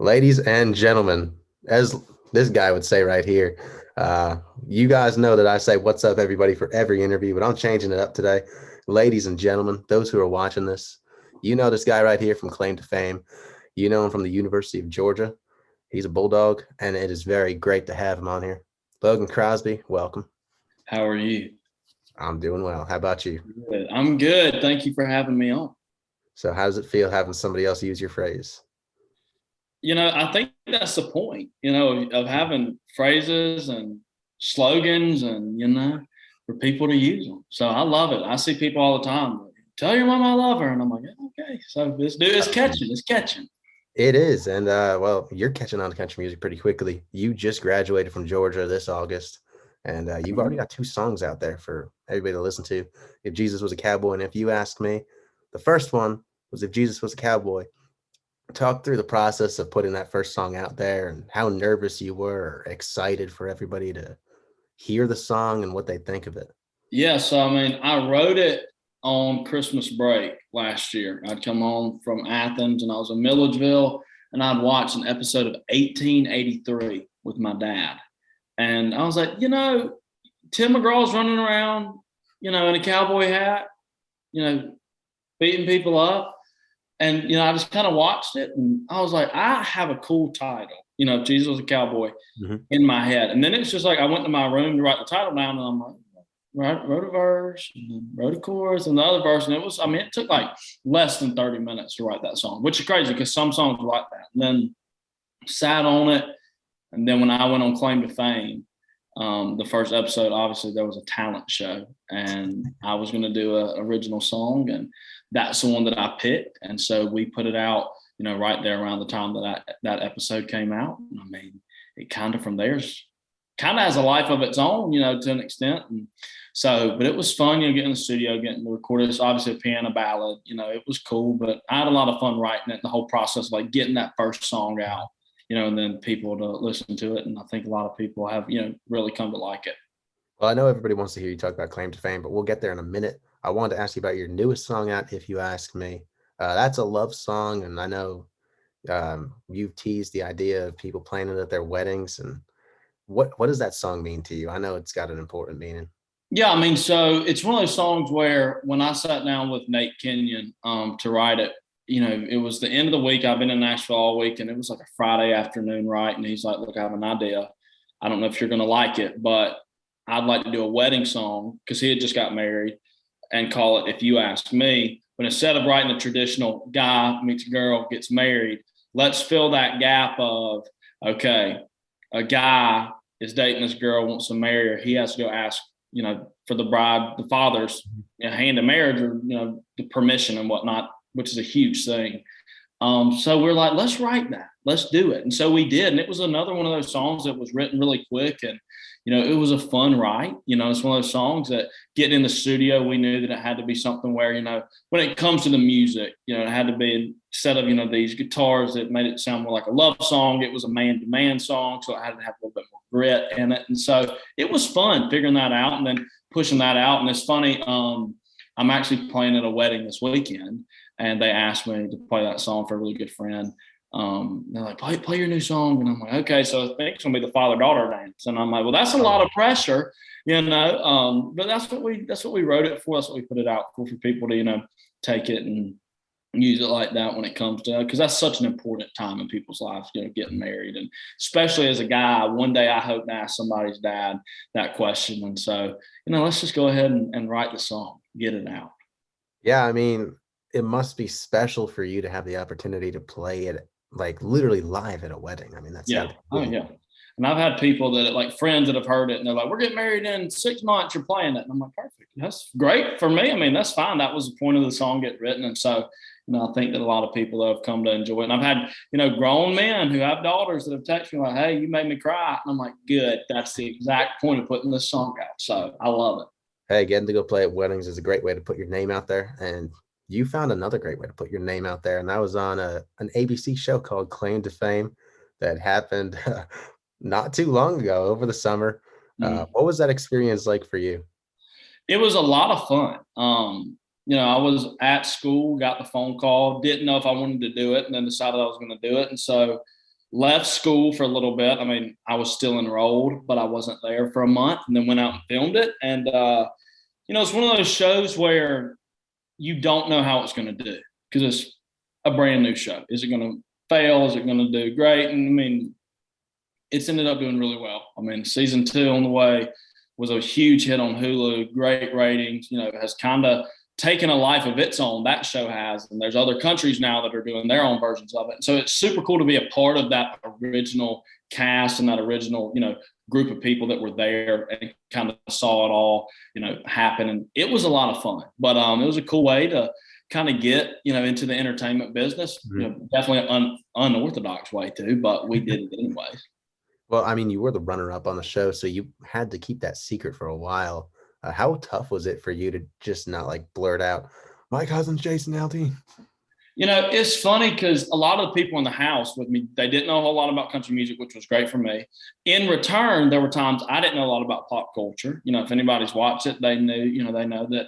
Ladies and gentlemen, as this guy would say right here, you guys know that I say what's up, everybody, for every interview, but I'm changing it up today. Ladies and gentlemen, those who are watching this, you know this guy right here from Claim to Fame. You know him from the University of Georgia. He's a Bulldog, and it is very great to have him on here. Logan Crosby, welcome. How are you? I'm doing well. How about you? Good. I'm good. Thank you for having me on. So, how does it feel having somebody else use your phrase? I think that's the point, of having phrases and slogans and, for people to use them. So I love it. I see people all the time. Tell your mom I love her. And I'm like, yeah, okay. So this dude is catching. It's catching. It is. And well, you're catching on to country music pretty quickly. You just graduated from Georgia this August, and you've already got two songs out there for everybody to listen to. If Jesus Was a Cowboy, and If You Ask Me. The first one was If Jesus Was a Cowboy. Talk through the process of putting that first song out there and how nervous you were or excited for everybody to hear the song and what they think of it. Yeah. So, I wrote it on Christmas break last year. I'd come home from Athens and I was in Milledgeville, and I'd watched an episode of 1883 with my dad. And I was like, Tim McGraw's running around, in a cowboy hat, beating people up. And, I just kind of watched it and I was like, I have a cool title, Jesus Was a Cowboy in my head. And then it's just like, I went to my room to write the title down, and I'm like, wrote a verse, and then wrote a chorus and the other verse. And it took like less than 30 minutes to write that song, which is crazy because some songs are like that. And then sat on it. And then when I went on Claim to Fame, the first episode, obviously there was a talent show and I was going to do an original song, and that's the one that I picked. And so we put it out, right there around the time that episode came out. It kind of from there's kind of has a life of its own, to an extent. And so, but it was fun, getting in the studio, getting to record it. It's obviously a piano ballad, it was cool, but I had a lot of fun writing it, the whole process, like getting that first song out, and then people to listen to it. And I think a lot of people have, really come to like it. Well, I know everybody wants to hear you talk about Claim to Fame, but we'll get there in a minute. I wanted to ask you about your newest song out, If You Ask Me. That's a love song, and I know you've teased the idea of people playing it at their weddings. And what does that song mean to you? I know it's got an important meaning. Yeah, so it's one of those songs where when I sat down with Nate Kenyon to write it, it was the end of the week. I've been in Nashville all week, and it was like a Friday afternoon, right? And he's like, look, I have an idea. I don't know if you're going to like it, but I'd like to do a wedding song, because he had just got married, and call it If You Ask Me. But instead of writing a traditional guy meets a girl, gets married, let's fill that gap of, okay, a guy is dating this girl, wants to marry her. He has to go ask, for the bride, the father's hand in marriage, or, the permission and whatnot, which is a huge thing. So we're like, let's write that. Let's do it. And so we did. And it was another one of those songs that was written really quick. And, it was a fun write. It's one of those songs that getting in the studio, we knew that it had to be something where, when it comes to the music, it had to be, instead of, these guitars that made it sound more like a love song, it was a man-to-man song. So it had to have a little bit more grit in it. And so it was fun figuring that out and then pushing that out. And it's funny, I'm actually playing at a wedding this weekend, and they asked me to play that song for a really good friend. They're like, play your new song. And I'm like, okay, so I think it's gonna be the father-daughter dance. And I'm like, well, that's a lot of pressure, but that's what we wrote it for. That's what we put it out for people to, take it and use it like that when it comes to, because that's such an important time in people's lives, getting married. And especially as a guy, one day I hope to ask somebody's dad that question. And so, let's just go ahead and write the song, get it out. Yeah, it must be special for you to have the opportunity to play it like literally live at a wedding. That's yeah. Oh yeah. And I've had people that, like friends that have heard it, and they're like, we're getting married in 6 months, you're playing it. And I'm like, perfect. That's great for me. That's fine. That was the point of the song getting written. And so, I think that a lot of people have come to enjoy it. And I've had, grown men who have daughters that have texted me like, hey, you made me cry. And I'm like, good. That's the exact point of putting this song out. So I love it. Hey, getting to go play at weddings is a great way to put your name out there. And you found another great way to put your name out there, and that was on an ABC show called Claim to Fame that happened not too long ago over the summer. What was that experience like for you? It was a lot of fun. I was at school, got the phone call, didn't know if I wanted to do it, and then decided I was going to do it. And so left school for a little bit. I mean, I was still enrolled, but I wasn't there for a month, and then went out and filmed it. And it's one of those shows where you don't know how it's going to do because it's a brand new show. Is it going to fail? Is it going to do great? And I mean, it's ended up doing really well. I mean, season 2 on the way was a huge hit on Hulu, great ratings, has kind of taken a life of its own, that show has. And there's other countries now that are doing their own versions of it. So it's super cool to be a part of that original cast and that original, group of people that were there and kind of saw it all, happen. And it was a lot of fun, but it was a cool way to kind of get, into the entertainment business, definitely an unorthodox way too, but we did it anyways. Well, I mean, you were the runner-up on the show, so you had to keep that secret for a while. How tough was it for you to just not like blurt out, "My cousin's Jason Aldean"? It's funny because a lot of the people in the house with me, they didn't know a whole lot about country music, which was great for me. In return, there were times I didn't know a lot about pop culture. If anybody's watched it, they knew, they know that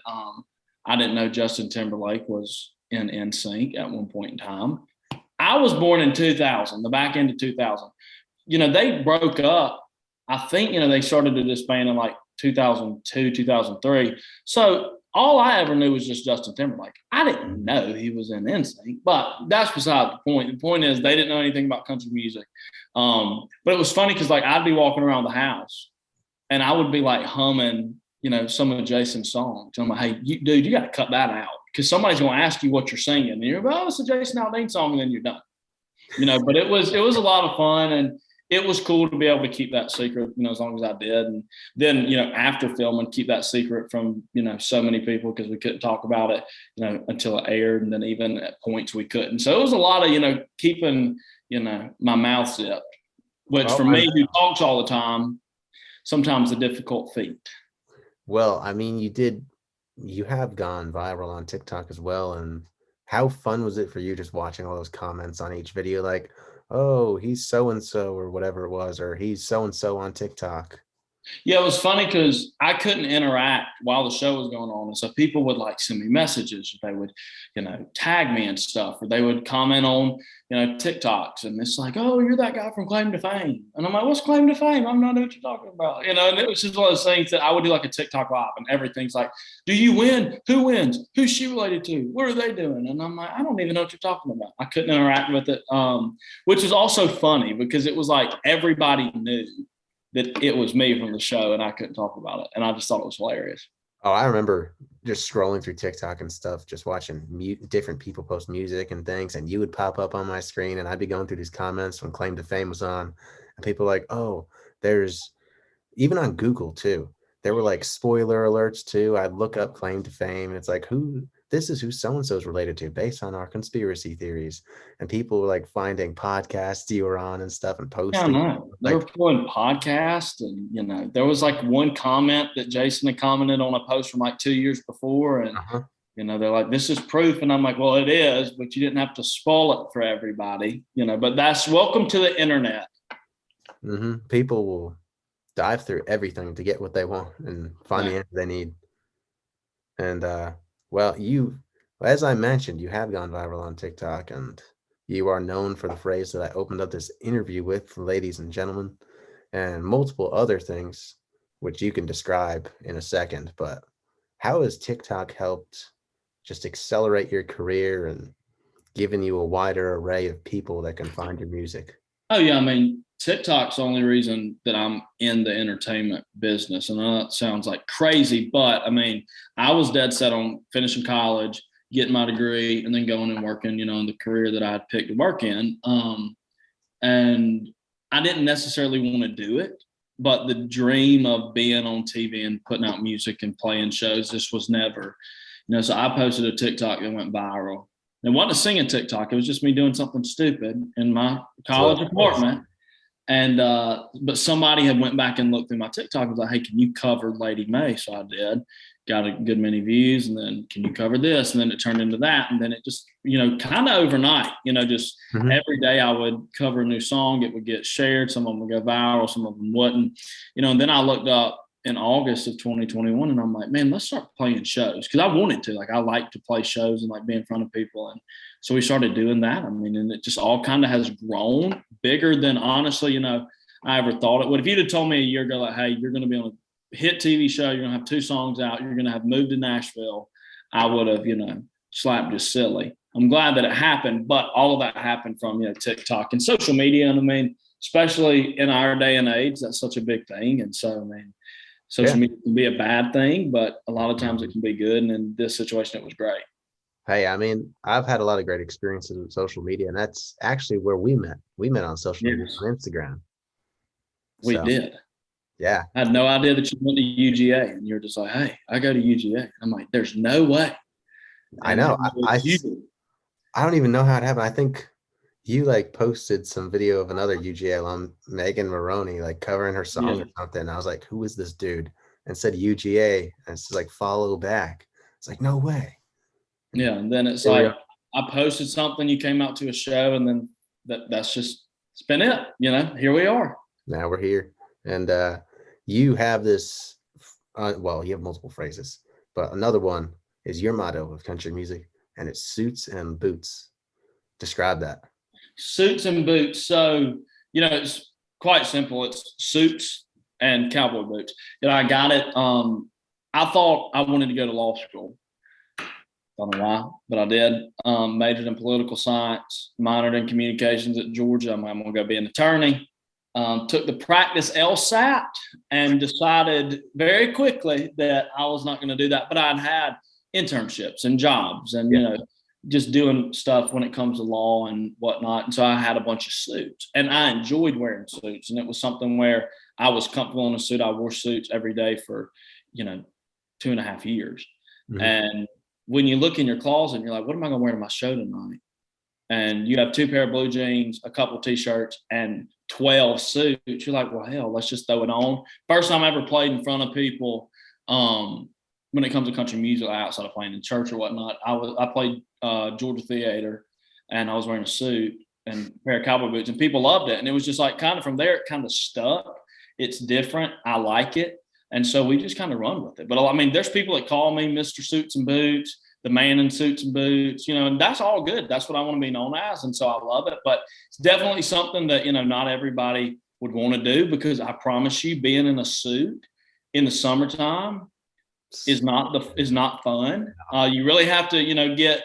I didn't know Justin Timberlake was in NSYNC at one point in time. I was born in 2000, the back end of 2000. They broke up. I think, they started to disband in like 2002, 2003. So all I ever knew was just Justin Timberlake. I didn't know he was in NSYNC, but that's beside the point. The point is they didn't know anything about country music. But it was funny because like I'd be walking around the house and I would be like humming, some of Jason's songs. And I'm like, "Hey, dude, you got to cut that out because somebody's going to ask you what you're singing." And you're like, "Oh, it's a Jason Aldean song," and then you're done. But it was a lot of fun, and it was cool to be able to keep that secret, as long as I did. And then, after filming, keep that secret from, so many people because we couldn't talk about it, until it aired. And then even at points we couldn't. So it was a lot of, keeping, my mouth zipped, which for me, who talks all the time, sometimes a difficult feat. Well, I mean, you have gone viral on TikTok as well. And how fun was it for you just watching all those comments on each video? Like, "Oh, he's so-and-so," or whatever it was, or "He's so-and-so on TikTok." Yeah, it was funny because I couldn't interact while the show was going on. And so people would like send me messages. They would, tag me and stuff, or they would comment on, TikToks. And it's like, "Oh, you're that guy from Claim to Fame." And I'm like, "What's Claim to Fame? I'm not know what you're talking about." And it was just one of those things that I would do like a TikTok live and everything's like, "Do you win? Who wins? Who's she related to? What are they doing?" And I'm like, "I don't even know what you're talking about." I couldn't interact with it, which was also funny because it was like everybody knew that it was me from the show and I couldn't talk about it. And I just thought it was hilarious. Oh, I remember just scrolling through TikTok and stuff, just watching different people post music and things, and you would pop up on my screen, and I'd be going through these comments when Claim to Fame was on, and people were like, "Oh, there's," even on Google too, there were like spoiler alerts too. I'd look up Claim to Fame, and it's like, this is who so-and-so is related to based on our conspiracy theories. And people were like finding podcasts you were on and stuff and posting. Yeah, I know. They were pulling podcasts, and there was like one comment that Jason had commented on a post from like 2 years before, and they're like, "This is proof," and I'm like, "Well, it is, but you didn't have to spoil it for everybody, But that's welcome to the internet. People will dive through everything to get what they want and find the answer they need. And well, as I mentioned, you have gone viral on TikTok, and you are known for the phrase that I opened up this interview with, "ladies and gentlemen," and multiple other things, which you can describe in a second. But how has TikTok helped just accelerate your career and given you a wider array of people that can find your music? Oh, yeah. I mean, TikTok's the only reason that I'm in the entertainment business. And I know that sounds like crazy, but I mean, I was dead set on finishing college, getting my degree, and then going and working, in the career that I had picked to work in. And I didn't necessarily want to do it, but the dream of being on TV and putting out music and playing shows, this was never, so I posted a TikTok that went viral. It wasn't a singing TikTok. It was just me doing something stupid in my college apartment. And but somebody had went back and looked through my TikTok and was like, "Hey, can you cover Lady May?" So I did, got a good many views, and then, "Can you cover this?" And then it turned into that. And then it just, kind of overnight, just every day I would cover a new song. It would get shared. Some of them would go viral, some of them wouldn't, and then I looked up in August of 2021, and I'm like, man, let's start playing shows because I wanted to. Like, I like to play shows and like be in front of people, and so we started doing that. I mean, and it just all kind of has grown bigger than honestly, I ever thought it would. If you'd have told me a year ago, like, hey, you're going to be on a hit TV show, you're going to have 2 songs out, you're going to have moved to Nashville, I would have, slapped you silly. I'm glad that it happened, but all of that happened from TikTok and social media, and I mean, especially in our day and age, that's such a big thing. And so, I mean, social media can be a bad thing, but a lot of times it can be good. And in this situation, it was great. Hey, I mean, I've had a lot of great experiences with social media, and that's actually where we met. We met on social media, on Instagram. We did. Yeah. I had no idea that you went to UGA, and you're just like, hey, I go to UGA. I'm like, there's no way. I know. I don't even know how it happened. I think you like posted some video of another UGA alum, Megan Maroney, like covering her song or something. And I was like, who is this dude? And said UGA. And it's like, follow back. It's like, no way. Yeah. And then it's like, I posted something, you came out to a show, and then that's just, it's been it. Here we are. Now we're here. And you have this, well, you have multiple phrases, but another one is your motto of country music, and it's suits and boots. Describe that. Suits and boots. So, it's quite simple. It's suits and cowboy boots. I got it. I thought I wanted to go to law school. Don't know why, but I did. Majored in political science, minored in communications at Georgia. I'm going to go be an attorney. Took the practice LSAT and decided very quickly that I was not going to do that. But I'd had internships and jobs and, just doing stuff when it comes to law and whatnot. And so I had a bunch of suits, and I enjoyed wearing suits. And it was something where I was comfortable in a suit. I wore suits every day for, 2.5 years. Mm-hmm. And when you look in your closet and you're like, what am I going to wear to my show tonight? And you have 2 pair of blue jeans, a couple of t-shirts, and 12 suits. You're like, well, hell, let's just throw it on. First time I ever played in front of people, when it comes to country music, outside of playing in church or whatnot, I played Georgia Theater, and I was wearing a suit and a pair of cowboy boots, and people loved it. And it was just like kind of from there, it kind of stuck. It's different. I like it. And so we just kind of run with it. But I mean, there's people that call me Mr. Suits and Boots, the man in suits and boots, and that's all good. That's what I want to be known as. And so I love it. But it's definitely something that, not everybody would want to do, because I promise you, being in a suit in the summertime is not fun. You really have to, get,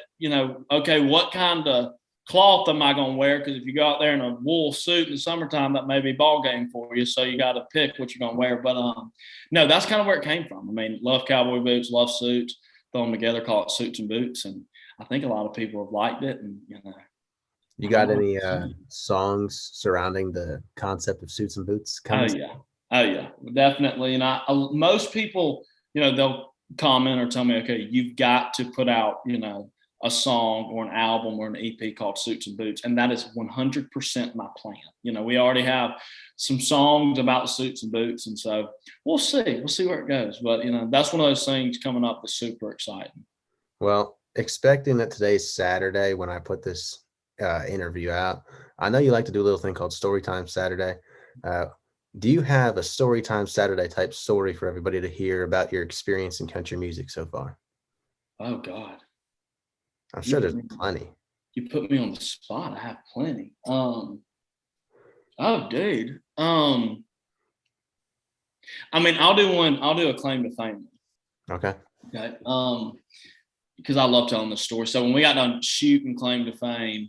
okay, what kind of cloth am I going to wear? Because if you go out there in a wool suit in the summertime, that may be ball game for you. So you got to pick what you're going to wear. But no, that's kind of where it came from. I mean, love cowboy boots, love suits, throw them together, call it suits and boots. And I think a lot of people have liked it. And, you got any songs surrounding the concept of suits and boots? Oh yeah, definitely. And most people, they'll comment or tell me, okay, you've got to put out, a song or an album or an EP called Suits and Boots. And that is 100% my plan. We already have some songs about suits and boots. And so we'll see where it goes. But, that's one of those things coming up that's super exciting. Well, expecting that today's Saturday when I put this interview out, I know you like to do a little thing called Storytime Saturday. Do you have a Storytime Saturday type story for everybody to hear about your experience in country music so far? Oh, God. I'm sure there's plenty. You put me on the spot. I have plenty. Oh, dude. I mean, I'll do a claim to fame. Okay. Because I love telling the story. So when we got done shooting Claim to Fame,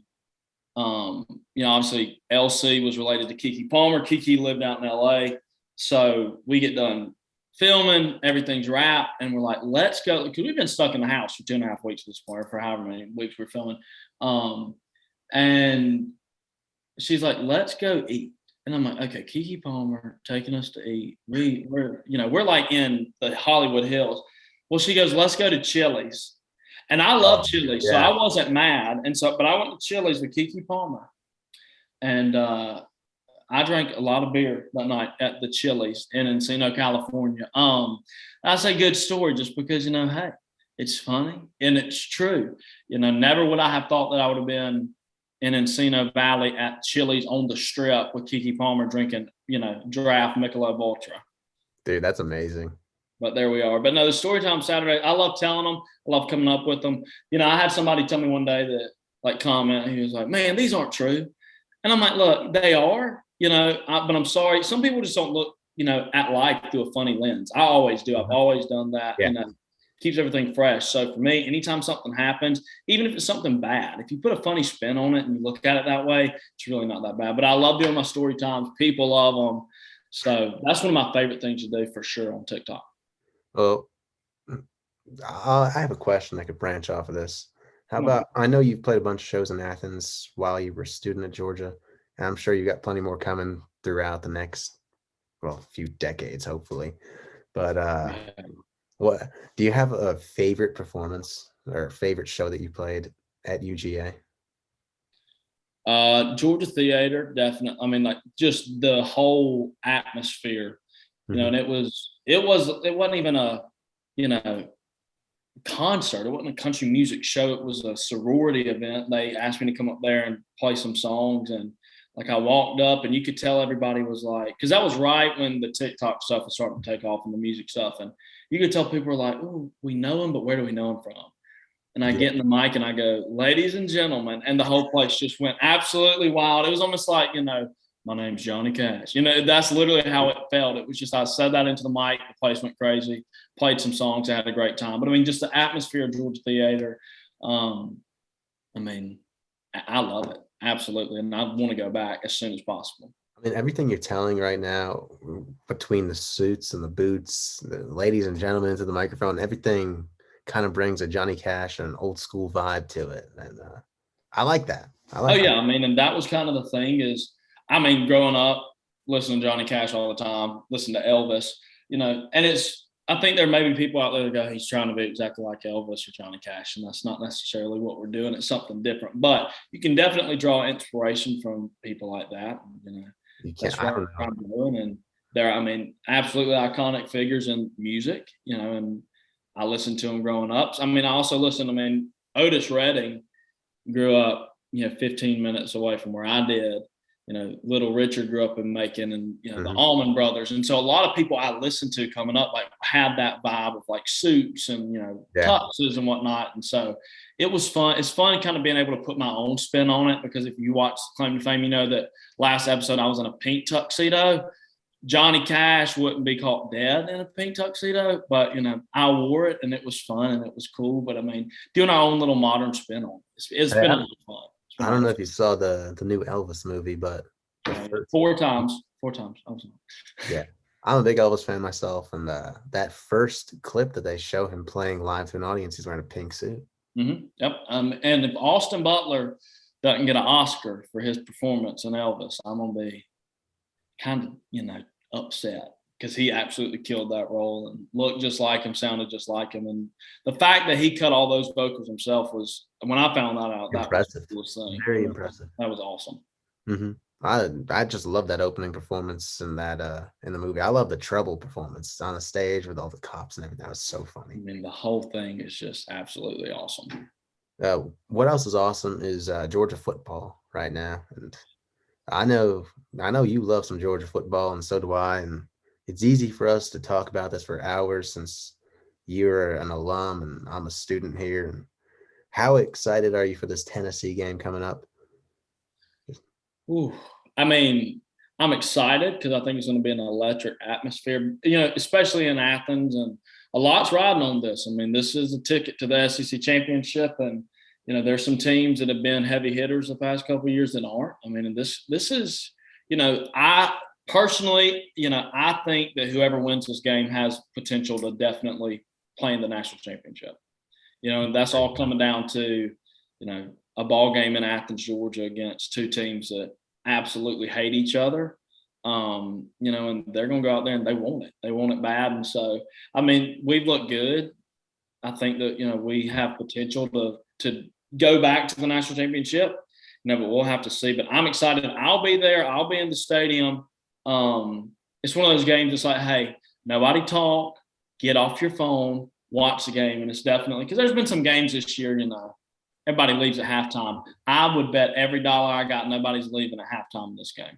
obviously LC was related to Keke Palmer. Keke lived out in LA. So we get done filming, everything's wrapped, and we're like, let's go, because we've been stuck in the house for 2.5 weeks at this point, for however many weeks we're filming. And she's like, let's go eat. And I'm like, okay, Keke Palmer taking us to eat. We're like in the Hollywood Hills. Well, she goes, let's go to Chili's. And I love Chili's, so I wasn't mad. And so, but I went to Chili's with Keke Palmer. And I drank a lot of beer that night at the Chili's in Encino, California. That's a good story just because, hey, it's funny and it's true. Never would I have thought that I would have been in Encino Valley at Chili's on the Strip with Keke Palmer drinking, draft Michelob Ultra. Dude, that's amazing. But there we are. But no, the story time Saturday, I love telling them. I love coming up with them. You know, I had somebody tell me one day that like comment. He was like, "Man, these aren't true," and I'm like, "Look, they are. You know, but I'm sorry. Some people just don't look, you know, at life through a funny lens. I always do. I've always done that. Yeah. You know, keeps everything fresh. So for me, anytime something happens, even if it's something bad, if you put a funny spin on it and you look at it that way, it's really not that bad. But I love doing my story times. People love them. So that's one of my favorite things to do for sure on TikTok. Well, I have a question that could branch off of this. How about, I know you've played a bunch of shows in Athens while you were a student at Georgia, and I'm sure you got plenty more coming throughout the next, well, few decades, hopefully. But what do you have a favorite performance or favorite show that you played at UGA? Georgia Theater, definitely. I mean, like just the whole atmosphere, you know, and it wasn't even a, you know, concert. It wasn't a country music show. It was a sorority event. They asked me to come up there and play some songs. And like I walked up and you could tell everybody was like, because that was right when the TikTok stuff was starting to take off and the music stuff. And you could tell people were like, "Oh, we know him, but where do we know him from?" And I get in the mic and I go, "Ladies and gentlemen," and the whole place just went absolutely wild. It was almost like, you know, "My name's Johnny Cash." You know, that's literally how it felt. It was just, I said that into the mic, the place went crazy, played some songs, I had a great time. But I mean, just the atmosphere of Georgia Theater, I mean, I love it. Absolutely. And I want to go back as soon as possible. I mean, everything you're telling right now, between the suits and the boots, the ladies and gentlemen to the microphone, everything kind of brings a Johnny Cash and an old school vibe to it. And I like that. I like yeah. I mean, and that was kind of the thing is, I mean, growing up, listening to Johnny Cash all the time, listen to Elvis, you know, and I think there may be people out there that go, "He's trying to be exactly like Elvis or Johnny Cash." And that's not necessarily what we're doing. It's something different, but you can definitely draw inspiration from people like that. You know, you can't, that's what I'm doing. And they're, I mean, absolutely iconic figures in music, you know, and I listened to them growing up. I mean, I also listened, I mean, Otis Redding grew up, you know, 15 minutes away from where I did. You know, Little Richard grew up in Macon, and you know the Allman Brothers, and so a lot of people I listened to coming up like had that vibe of like suits and, you know, tuxes and whatnot, and so it was fun. It's fun kind of being able to put my own spin on it, because if you watch Claim to Fame, you know that last episode I was in a pink tuxedo. Johnny Cash wouldn't be caught dead in a pink tuxedo, but you know, I wore it and it was fun and it was cool. But I mean, doing our own little modern spin on it, it's been a lot of fun. I don't know if you saw the new Elvis movie, but four times. Yeah, I'm a big Elvis fan myself, and that first clip that they show him playing live to an audience, he's wearing a pink suit. Yep. And if Austin Butler doesn't get an Oscar for his performance in Elvis, I'm gonna be kind of, you know, upset, because he absolutely killed that role and looked just like him, sounded just like him. And the fact that he cut all those vocals himself was, when I found that out, impressive. That was the coolest thing. Very impressive. That was awesome. I just love that opening performance in that in the movie. I love the treble performance on the stage with all the cops and everything. That was so funny. I mean, the whole thing is just absolutely awesome. What else is awesome is Georgia football right now, and I know you love some Georgia football, and so do I. And it's easy for us to talk about this for hours since you're an alum and I'm a student here. And how excited are you for this Tennessee game coming up? Ooh, I mean, I'm excited because I think it's going to be an electric atmosphere, you know, especially in Athens, and a lot's riding on this. I mean, this is a ticket to the SEC championship, and you know, there's some teams that have been heavy hitters the past couple of years that aren't. I mean, and this is, you know, I personally, you know, I think that whoever wins this game has potential to definitely play in the national championship. You know, and that's all coming down to, you know, a ball game in Athens, Georgia, against two teams that absolutely hate each other. You know, and they're going to go out there and they want it. They want it bad. And so, I mean, we've looked good. I think that, you know, we have potential to go back to the national championship. You know, but we'll have to see. But I'm excited. I'll be there. I'll be in the stadium. It's one of those games. It's like, hey, nobody talk. Get off your phone. Watch the game. And it's definitely, because there's been some games this year, you know, everybody leaves at halftime. I would bet every dollar I got nobody's leaving at halftime in this game.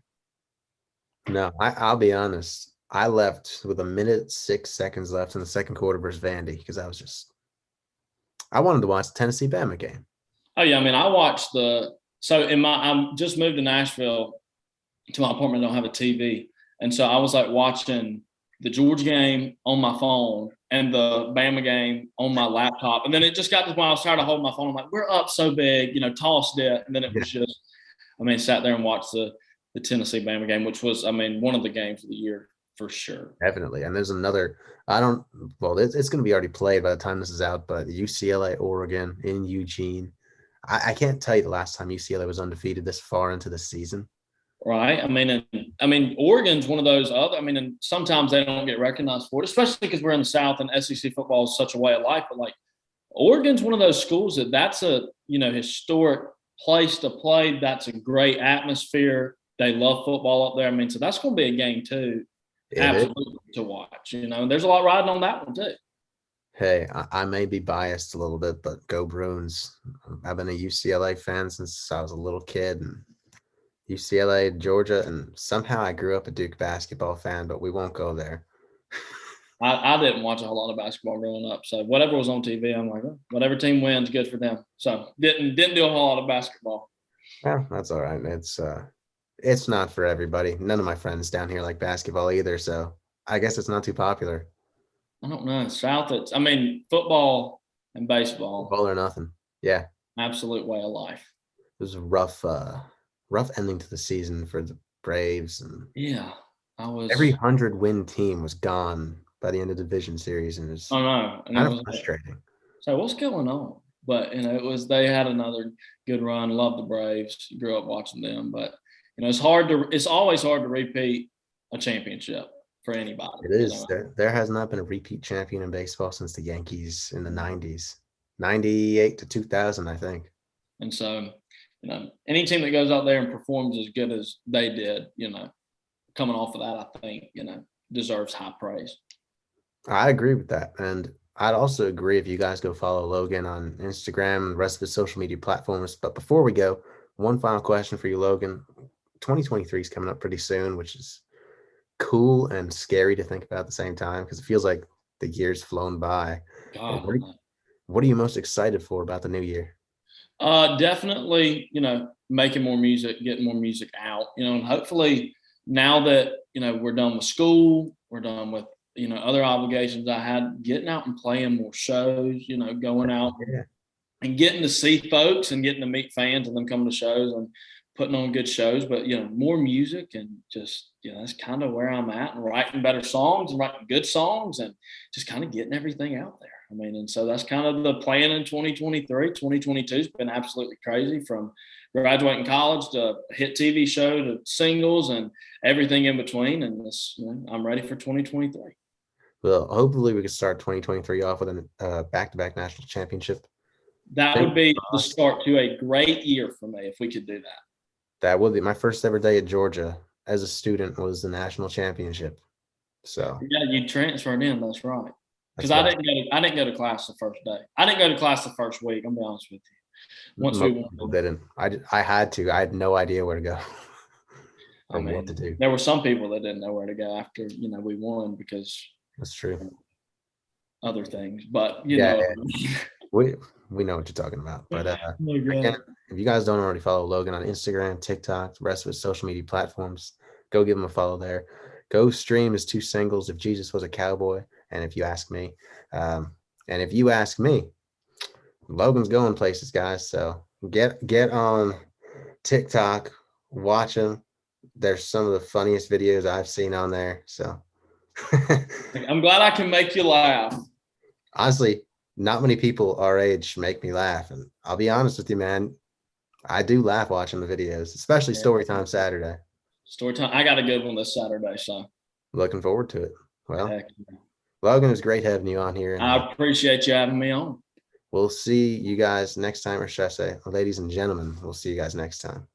No, I'll be honest. I left with 1 minute 6 seconds left in the second quarter versus Vandy because I wanted to watch the Tennessee Bama game. Oh yeah, I mean, I watched I just moved to Nashville to my apartment. I don't have a TV, and so I was like watching the Georgia game on my phone and the Bama game on my laptop, and then it just got to the point I was tired of holding my phone. I'm like, we're up so big, tossed it, and then it was just, sat there and watched the Tennessee Bama game, which was, one of the games of the year for sure. Definitely. And there's another, it's going to be already played by the time this is out, but UCLA, Oregon in Eugene. I can't tell you the last time UCLA was undefeated this far into the season. Right. Oregon's one of those and sometimes they don't get recognized for it, especially because we're in the South and SEC football is such a way of life. But like Oregon's one of those schools that's a, historic place to play. That's a great atmosphere. They love football up there. So that's going to be a game too. Absolutely to watch, and there's a lot riding on that one too. Hey, I may be biased a little bit, but go Bruins. I've been a UCLA fan since I was a little kid, and UCLA, Georgia, and somehow I grew up a Duke basketball fan, but we won't go there. I didn't watch a whole lot of basketball growing up, so whatever was on TV, I'm like, whatever team wins, good for them. So didn't do a whole lot of basketball. Yeah, that's all right. It's not for everybody. None of my friends down here like basketball either, so I guess it's not too popular. I don't know. South, football and baseball. Football or nothing. Yeah. Absolute way of life. It was a rough ending to the season for the Braves. And yeah, every 100-win team was gone by the end of the division series, and it was kind of frustrating. So what's going on? But they had another good run. Loved the Braves. Grew up watching them, but it's always hard to repeat a championship for anybody. It is. There has not been a repeat champion in baseball since the Yankees in the 90s. 98 to 2000, I think. And so, any team that goes out there and performs as good as they did, coming off of that, I think, deserves high praise. I agree with that. And I'd also agree if you guys go follow Logan on Instagram and the rest of his social media platforms. But before we go, one final question for you, Logan. 2023 is coming up pretty soon, which is cool and scary to think about at the same time because it feels like the year's flown by. What are you most excited for about the new year? Definitely, making more music, getting more music out, and hopefully now that, we're done with school, we're done with, other obligations I had, getting out and playing more shows, going out and getting to see folks and getting to meet fans and them coming to shows and putting on good shows, but more music and just that's kind of where I'm at, and writing better songs and writing good songs and just kind of getting everything out there. And so that's kind of the plan in 2023. 2022 has been absolutely crazy, from graduating college to hit TV show to singles and everything in between. And this, I'm ready for 2023. Well, hopefully we can start 2023 off with a back-to-back national championship. That would be the start to a great year for me if we could do that. That would be my first ever day at Georgia as a student was the national championship. So yeah, you transferred in. That's right. Because I didn't go to class the first day. I didn't go to class the first week. I'm be honest with you. Once we didn't. I had to. I had no idea where to go. What to do. There were some people that didn't know where to go after we won because that's true. Other things, but we know what you're talking about. But again, if you guys don't already follow Logan on Instagram, TikTok, the rest of his social media platforms, go give him a follow there. Go stream his 2 singles, If Jesus Was a Cowboy, and If You Ask Me. And if you ask me, Logan's going places, guys. So get on TikTok, watch him. There's some of the funniest videos I've seen on there. So I'm glad I can make you laugh. Honestly, not many people our age make me laugh. And I'll be honest with you, man, I do laugh watching the videos, especially Storytime Saturday. Storytime. I got a good one this Saturday, so looking forward to it. Well, Logan, it was great having you on here. I appreciate you having me on. We'll see you guys next time, or should I say, ladies and gentlemen, we'll see you guys next time.